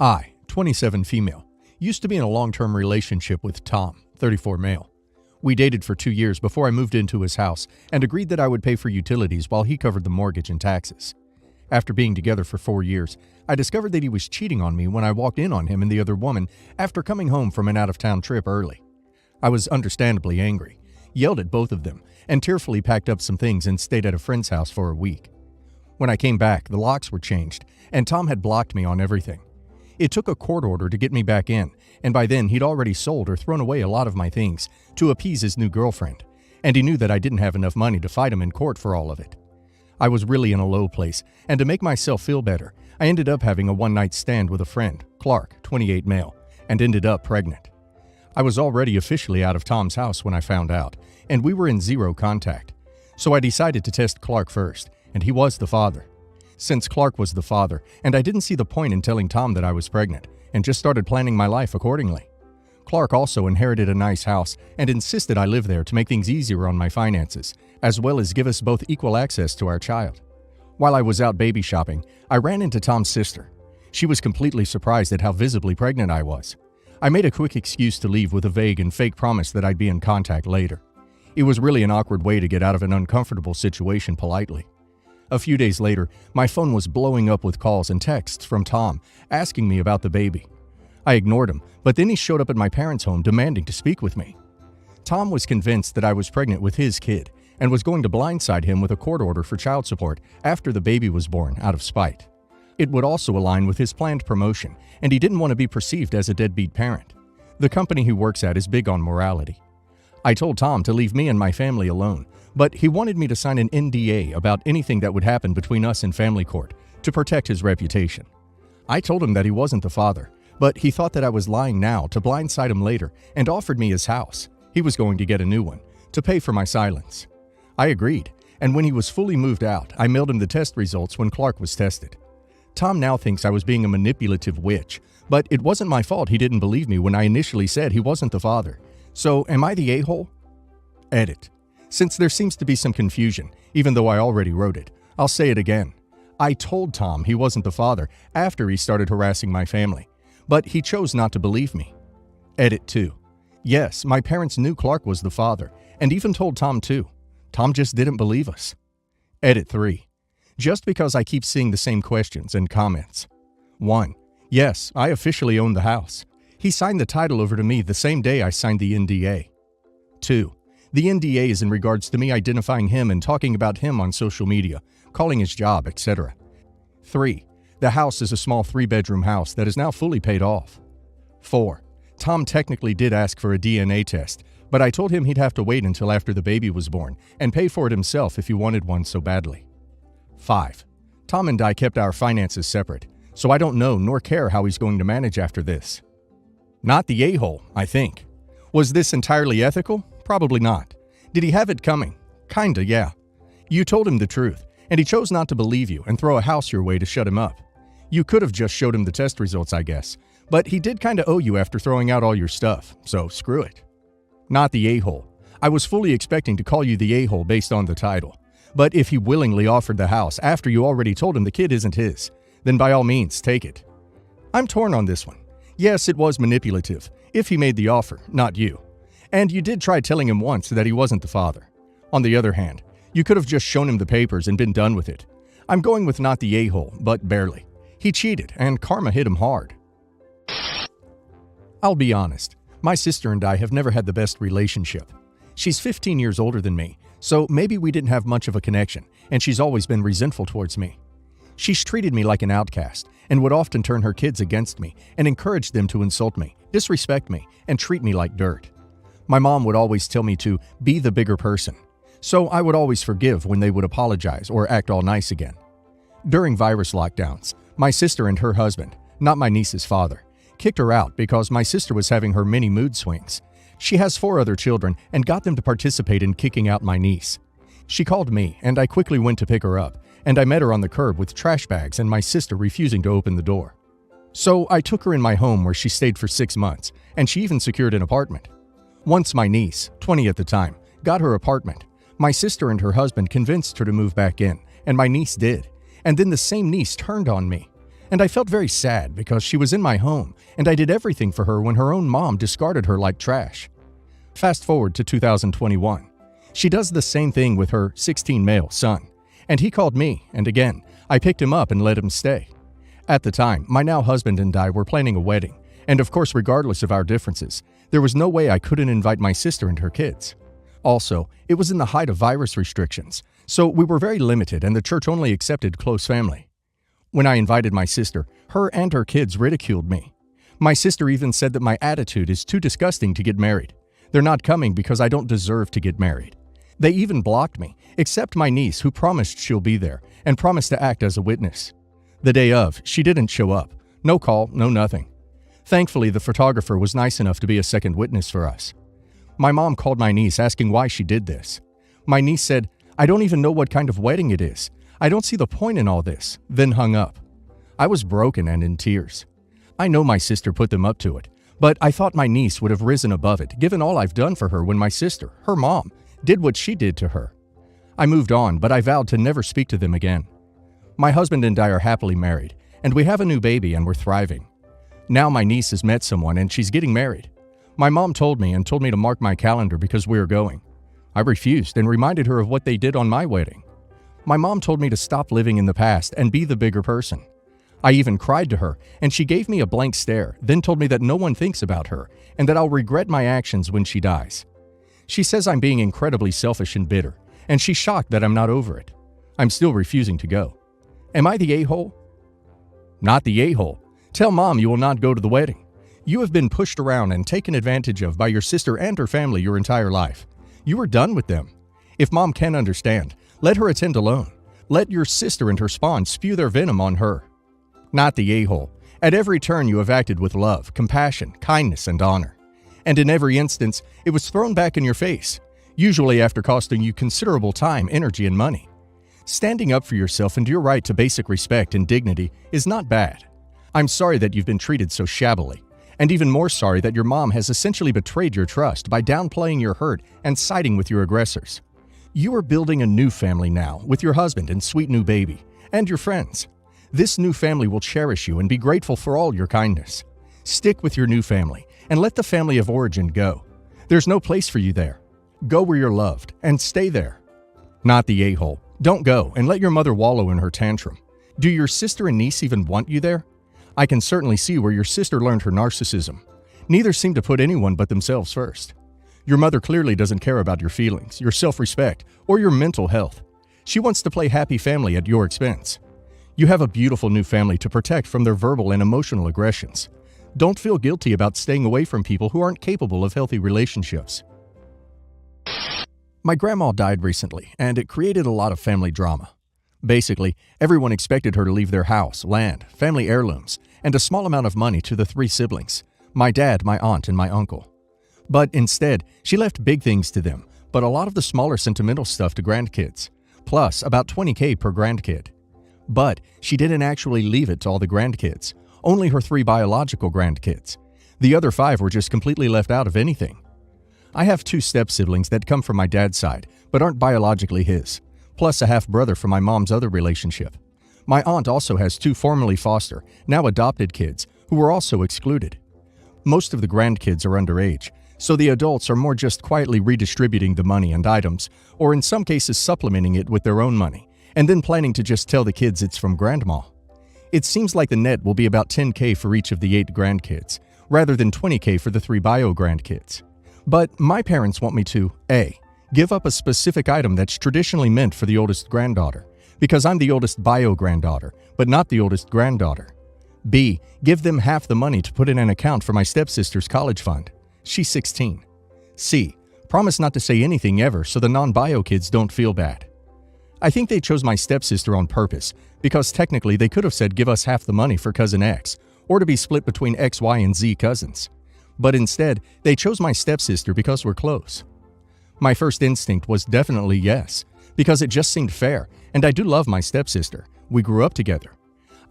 I, 27 female, used to be in a long-term relationship with Tom, 34 male. We dated for 2 years before I moved into his house and agreed that I would pay for utilities while he covered the mortgage and taxes. After being together for 4 years, I discovered that he was cheating on me when I walked in on him and the other woman after coming home from an out-of-town trip early. I was understandably angry, yelled at both of them, and tearfully packed up some things and stayed at a friend's house for a week. When I came back, the locks were changed, and Tom had blocked me on everything. It took a court order to get me back in, and by then he'd already sold or thrown away a lot of my things to appease his new girlfriend, and he knew that I didn't have enough money to fight him in court for all of it. I was really in a low place, and to make myself feel better, I ended up having a one-night stand with a friend, Clark, 28 male, and ended up pregnant. I was already officially out of Tom's house when I found out, and we were in zero contact. So I decided to test Clark first, and he was the father. Since Clark was the father, and I didn't see the point in telling Tom that I was pregnant, and just started planning my life accordingly. Clark also inherited a nice house and insisted I live there to make things easier on my finances, as well as give us both equal access to our child. While I was out baby shopping, I ran into Tom's sister. She was completely surprised at how visibly pregnant I was. I made a quick excuse to leave with a vague and fake promise that I'd be in contact later. It was really an awkward way to get out of an uncomfortable situation politely. A few days later, my phone was blowing up with calls and texts from Tom asking me about the baby. I ignored him, but then he showed up at my parents' home demanding to speak with me. Tom was convinced that I was pregnant with his kid and was going to blindside him with a court order for child support after the baby was born out of spite. It would also align with his planned promotion, and he didn't want to be perceived as a deadbeat parent. The company he works at is big on morality. I told Tom to leave me and my family alone, but he wanted me to sign an NDA about anything that would happen between us in family court to protect his reputation. I told him that he wasn't the father, but he thought that I was lying now to blindside him later and offered me his house. He was going to get a new one, to pay for my silence. I agreed, and when he was fully moved out, I mailed him the test results when Clark was tested. Tom now thinks I was being a manipulative witch, but it wasn't my fault he didn't believe me when I initially said he wasn't the father. So, am I the a-hole? Edit. Since there seems to be some confusion, even though I already wrote it, I'll say it again. I told Tom he wasn't the father after he started harassing my family, but he chose not to believe me. Edit 2. Yes, my parents knew Clark was the father, and even told Tom too. Tom just didn't believe us. Edit 3. Just because I keep seeing the same questions and comments. 1. Yes, I officially own the house. He signed the title over to me the same day I signed the NDA. 2. The NDA is in regards to me identifying him and talking about him on social media, calling his job, etc. 3. The house is a small 3-bedroom house that is now fully paid off. 4. Tom technically did ask for a DNA test, but I told him he'd have to wait until after the baby was born and pay for it himself if he wanted one so badly. 5. Tom and I kept our finances separate, so I don't know nor care how he's going to manage after this. Not the a-hole, I think. Was this entirely ethical? Probably not. Did he have it coming? Kinda, yeah. You told him the truth, and he chose not to believe you and throw a house your way to shut him up. You could have just showed him the test results, I guess, but he did kinda owe you after throwing out all your stuff, so screw it. Not the a-hole. I was fully expecting to call you the a-hole based on the title, but if he willingly offered the house after you already told him the kid isn't his, then by all means, take it. I'm torn on this one. Yes, it was manipulative, if he made the offer, not you. And you did try telling him once that he wasn't the father. On the other hand, you could have just shown him the papers and been done with it. I'm going with not the a-hole, but barely. He cheated, and karma hit him hard. I'll be honest, my sister and I have never had the best relationship. She's 15 years older than me, so maybe we didn't have much of a connection, and she's always been resentful towards me. She's treated me like an outcast, and would often turn her kids against me and encourage them to insult me, disrespect me, and treat me like dirt. My mom would always tell me to be the bigger person, so I would always forgive when they would apologize or act all nice again. During virus lockdowns, my sister and her husband, not my niece's father, kicked her out because my sister was having her many mood swings. She has 4 other children and got them to participate in kicking out my niece. She called me, and I quickly went to pick her up, and I met her on the curb with trash bags and my sister refusing to open the door. So I took her in my home where she stayed for 6 months, and she even secured an apartment. Once my niece, 20 at the time, got her apartment, my sister and her husband convinced her to move back in, and my niece did. And then the same niece turned on me. and I felt very sad because she was in my home and I did everything for her when her own mom discarded her like trash. Fast forward to 2021. She does the same thing with her 16 male son, and he called me, and again, I picked him up and let him stay. At the time, my now husband and I were planning a wedding, and of course, regardless of our differences, there was no way I couldn't invite my sister and her kids. Also, it was in the height of virus restrictions, so we were very limited and the church only accepted close family. When I invited my sister, her and her kids ridiculed me. My sister even said that my attitude is too disgusting to get married. They're not coming because I don't deserve to get married. They even blocked me, except my niece who promised she'll be there and promised to act as a witness. The day of, she didn't show up. No call, no nothing. Thankfully, the photographer was nice enough to be a second witness for us. My mom called my niece asking why she did this. My niece said, "I don't even know what kind of wedding it is. I don't see the point in all this," then hung up. I was broken and in tears. I know my sister put them up to it, but I thought my niece would have risen above it, given all I've done for her when my sister, her mom, did what she did to her. I moved on, but I vowed to never speak to them again. My husband and I are happily married, and we have a new baby and we're thriving. Now my niece has met someone and she's getting married. My mom told me to mark my calendar because we were going. I refused and reminded her of what they did on my wedding. My mom told me to stop living in the past and be the bigger person. I even cried to her, and she gave me a blank stare, then told me that no one thinks about her and that I'll regret my actions when she dies. She says I'm being incredibly selfish and bitter, and she's shocked that I'm not over it. I'm still refusing to go. Am I the a-hole? Not the a-hole. Tell mom you will not go to the wedding. You have been pushed around and taken advantage of by your sister and her family your entire life. You are done with them. If mom can't understand, let her attend alone. Let your sister and her spawn spew their venom on her. Not the a-hole. At every turn you have acted with love, compassion, kindness, and honor. And in every instance, it was thrown back in your face, usually after costing you considerable time, energy, and money. Standing up for yourself and your right to basic respect and dignity is not bad. I'm sorry that you've been treated so shabbily, and even more sorry that your mom has essentially betrayed your trust by downplaying your hurt and siding with your aggressors. You are building a new family now with your husband and sweet new baby, and your friends. This new family will cherish you and be grateful for all your kindness. Stick with your new family and let the family of origin go. There's no place for you there. Go where you're loved and stay there. Not the a-hole. Don't go and let your mother wallow in her tantrum. Do your sister and niece even want you there? I can certainly see where your sister learned her narcissism. Neither seem to put anyone but themselves first. Your mother clearly doesn't care about your feelings, your self-respect, or your mental health. She wants to play happy family at your expense. You have a beautiful new family to protect from their verbal and emotional aggressions. Don't feel guilty about staying away from people who aren't capable of healthy relationships. My grandma died recently, and it created a lot of family drama. Basically, everyone expected her to leave their house, land, family heirlooms, and a small amount of money to the 3 siblings, my dad, my aunt, and my uncle. But instead, she left big things to them, but a lot of the smaller sentimental stuff to grandkids, plus about $20,000 per grandkid. But she didn't actually leave it to all the grandkids, only her 3 biological grandkids. The other 5 were just completely left out of anything. I have 2 step-siblings that come from my dad's side, but aren't biologically his, plus a half-brother from my mom's other relationship. My aunt also has 2 formerly foster, now adopted kids, who were also excluded. Most of the grandkids are underage, so the adults are more just quietly redistributing the money and items, or in some cases supplementing it with their own money, and then planning to just tell the kids it's from grandma. It seems like the net will be about $10,000 for each of the 8 grandkids, rather than $20,000 for the 3 bio-grandkids. But my parents want me to, A, give up a specific item that's traditionally meant for the oldest granddaughter, because I'm the oldest bio-granddaughter, but not the oldest granddaughter. B, give them half the money to put in an account for my stepsister's college fund. She's 16. C, promise not to say anything ever so the non-bio kids don't feel bad. I think they chose my stepsister on purpose, because technically they could have said give us half the money for cousin X, or to be split between X, Y, and Z cousins. But instead, they chose my stepsister because we're close. My first instinct was definitely yes, because it just seemed fair, and I do love my stepsister. We grew up together.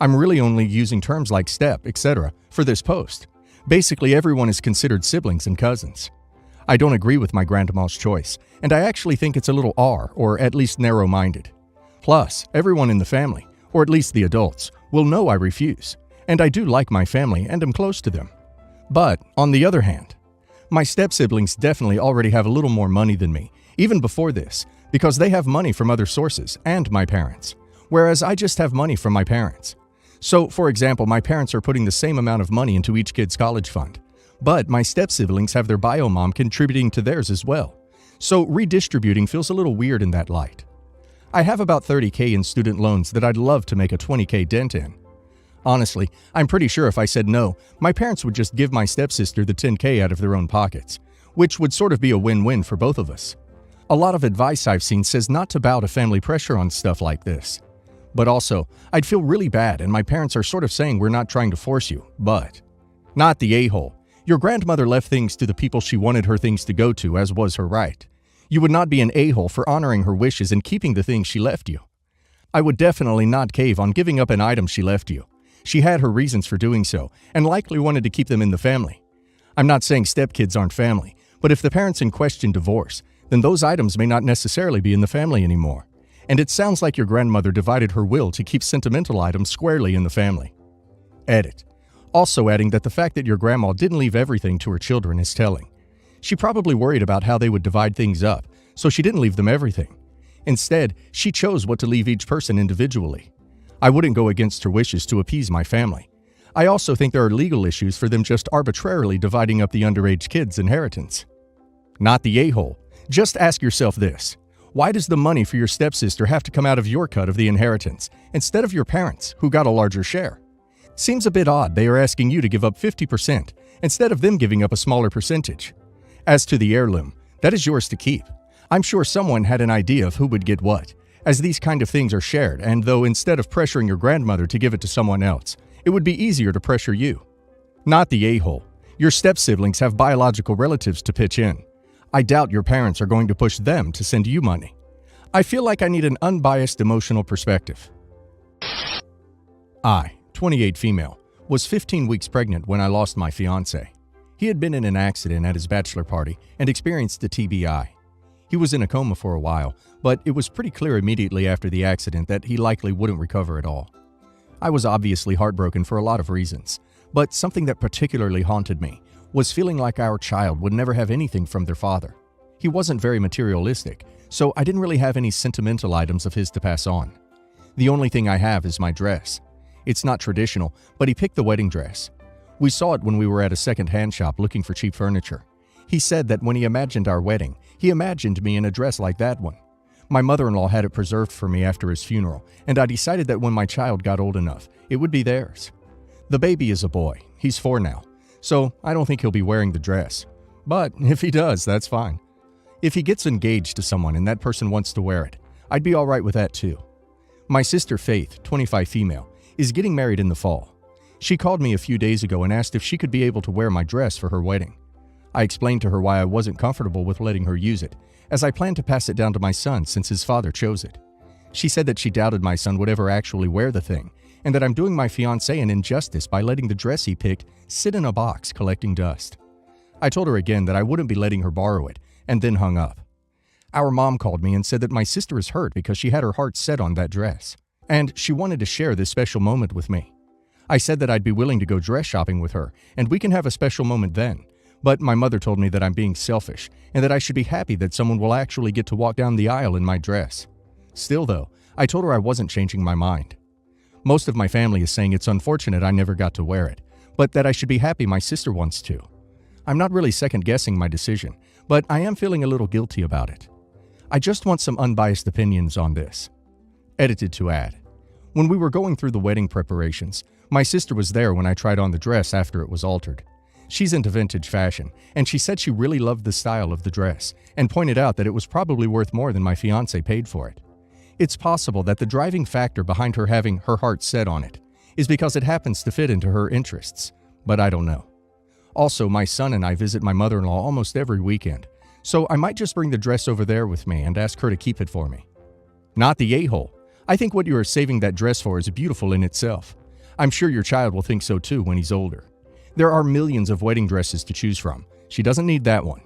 I'm really only using terms like step, etc. for this post. Basically, everyone is considered siblings and cousins. I don't agree with my grandma's choice, and I actually think it's a little or at least narrow-minded. Plus, everyone in the family, or at least the adults, will know I refuse, and I do like my family and am close to them. But, on the other hand, my step-siblings definitely already have a little more money than me, even before this, because they have money from other sources and my parents, whereas I just have money from my parents. So, for example, my parents are putting the same amount of money into each kid's college fund, but my step-siblings have their bio mom contributing to theirs as well. So redistributing feels a little weird in that light. I have about $30,000 in student loans that I'd love to make a $20,000 dent in. Honestly, I'm pretty sure if I said no, my parents would just give my stepsister the $10,000 out of their own pockets, which would sort of be a win-win for both of us. A lot of advice I've seen says not to bow to family pressure on stuff like this. But also, I'd feel really bad and my parents are sort of saying we're not trying to force you, but not the a-hole. Your grandmother left things to the people she wanted her things to go to, as was her right. You would not be an a-hole for honoring her wishes and keeping the things she left you. I would definitely not cave on giving up an item she left you. She had her reasons for doing so, and likely wanted to keep them in the family. I'm not saying stepkids aren't family, but if the parents in question divorce, then those items may not necessarily be in the family anymore. And it sounds like your grandmother divided her will to keep sentimental items squarely in the family. Edit. Also adding that the fact that your grandma didn't leave everything to her children is telling. She probably worried about how they would divide things up, so she didn't leave them everything. Instead, she chose what to leave each person individually. I wouldn't go against her wishes to appease my family. I also think there are legal issues for them just arbitrarily dividing up the underage kids' inheritance. Not the a-hole. Just ask yourself this. Why does the money for your stepsister have to come out of your cut of the inheritance, instead of your parents, who got a larger share? Seems a bit odd they are asking you to give up 50%, instead of them giving up a smaller percentage. As to the heirloom, that is yours to keep. I'm sure someone had an idea of who would get what, as these kind of things are shared, and though instead of pressuring your grandmother to give it to someone else, it would be easier to pressure you. Not the a-hole. Your step-siblings have biological relatives to pitch in. I doubt your parents are going to push them to send you money. I feel like I need an unbiased emotional perspective. I, 28 female, was 15 weeks pregnant when I lost my fiancé. He had been in an accident at his bachelor party and experienced a TBI. He was in a coma for a while, but it was pretty clear immediately after the accident that he likely wouldn't recover at all. I was obviously heartbroken for a lot of reasons, but something that particularly haunted me was feeling like our child would never have anything from their father. He wasn't very materialistic, so I didn't really have any sentimental items of his to pass on. The only thing I have is my dress. It's not traditional, but he picked the wedding dress. We saw it when we were at a second-hand shop looking for cheap furniture. He said that when he imagined our wedding, he imagined me in a dress like that one. My mother-in-law had it preserved for me after his funeral, and I decided that when my child got old enough, it would be theirs. The baby is a boy. He's 4 now, so I don't think he'll be wearing the dress. But if he does, that's fine. If he gets engaged to someone and that person wants to wear it, I'd be alright with that too. My sister Faith, 25 female, is getting married in the fall. She called me a few days ago and asked if she could be able to wear my dress for her wedding. I explained to her why I wasn't comfortable with letting her use it, as I planned to pass it down to my son since his father chose it. She said that she doubted my son would ever actually wear the thing, and that I'm doing my fiancé an injustice by letting the dress he picked sit in a box collecting dust. I told her again that I wouldn't be letting her borrow it, and then hung up. Our mom called me and said that my sister is hurt because she had her heart set on that dress, and she wanted to share this special moment with me. I said that I'd be willing to go dress shopping with her, and we can have a special moment then. But my mother told me that I'm being selfish, and that I should be happy that someone will actually get to walk down the aisle in my dress. Still though, I told her I wasn't changing my mind. Most of my family is saying it's unfortunate I never got to wear it, but that I should be happy my sister wants to. I'm not really second-guessing my decision, but I am feeling a little guilty about it. I just want some unbiased opinions on this. Edited to add. When we were going through the wedding preparations, my sister was there when I tried on the dress after it was altered. She's into vintage fashion, and she said she really loved the style of the dress, and pointed out that it was probably worth more than my fiancé paid for it. It's possible that the driving factor behind her having her heart set on it is because it happens to fit into her interests, but I don't know. Also, my son and I visit my mother-in-law almost every weekend, so I might just bring the dress over there with me and ask her to keep it for me. Not the a-hole. I think what you are saving that dress for is beautiful in itself. I'm sure your child will think so too when he's older. There are millions of wedding dresses to choose from. She doesn't need that one.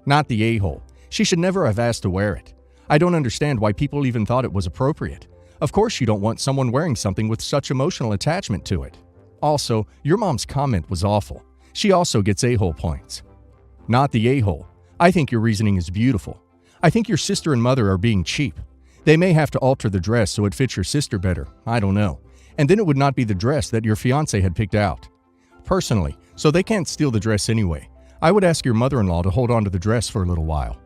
Not the a-hole. She should never have asked to wear it. I don't understand why people even thought it was appropriate. Of course you don't want someone wearing something with such emotional attachment to it. Also, your mom's comment was awful. She also gets a-hole points. Not the a-hole. I think your reasoning is beautiful. I think your sister and mother are being cheap. They may have to alter the dress so it fits your sister better. I don't know. And then it would not be the dress that your fiancé had picked out. Personally, so they can't steal the dress anyway. I would ask your mother-in-law to hold on to the dress for a little while.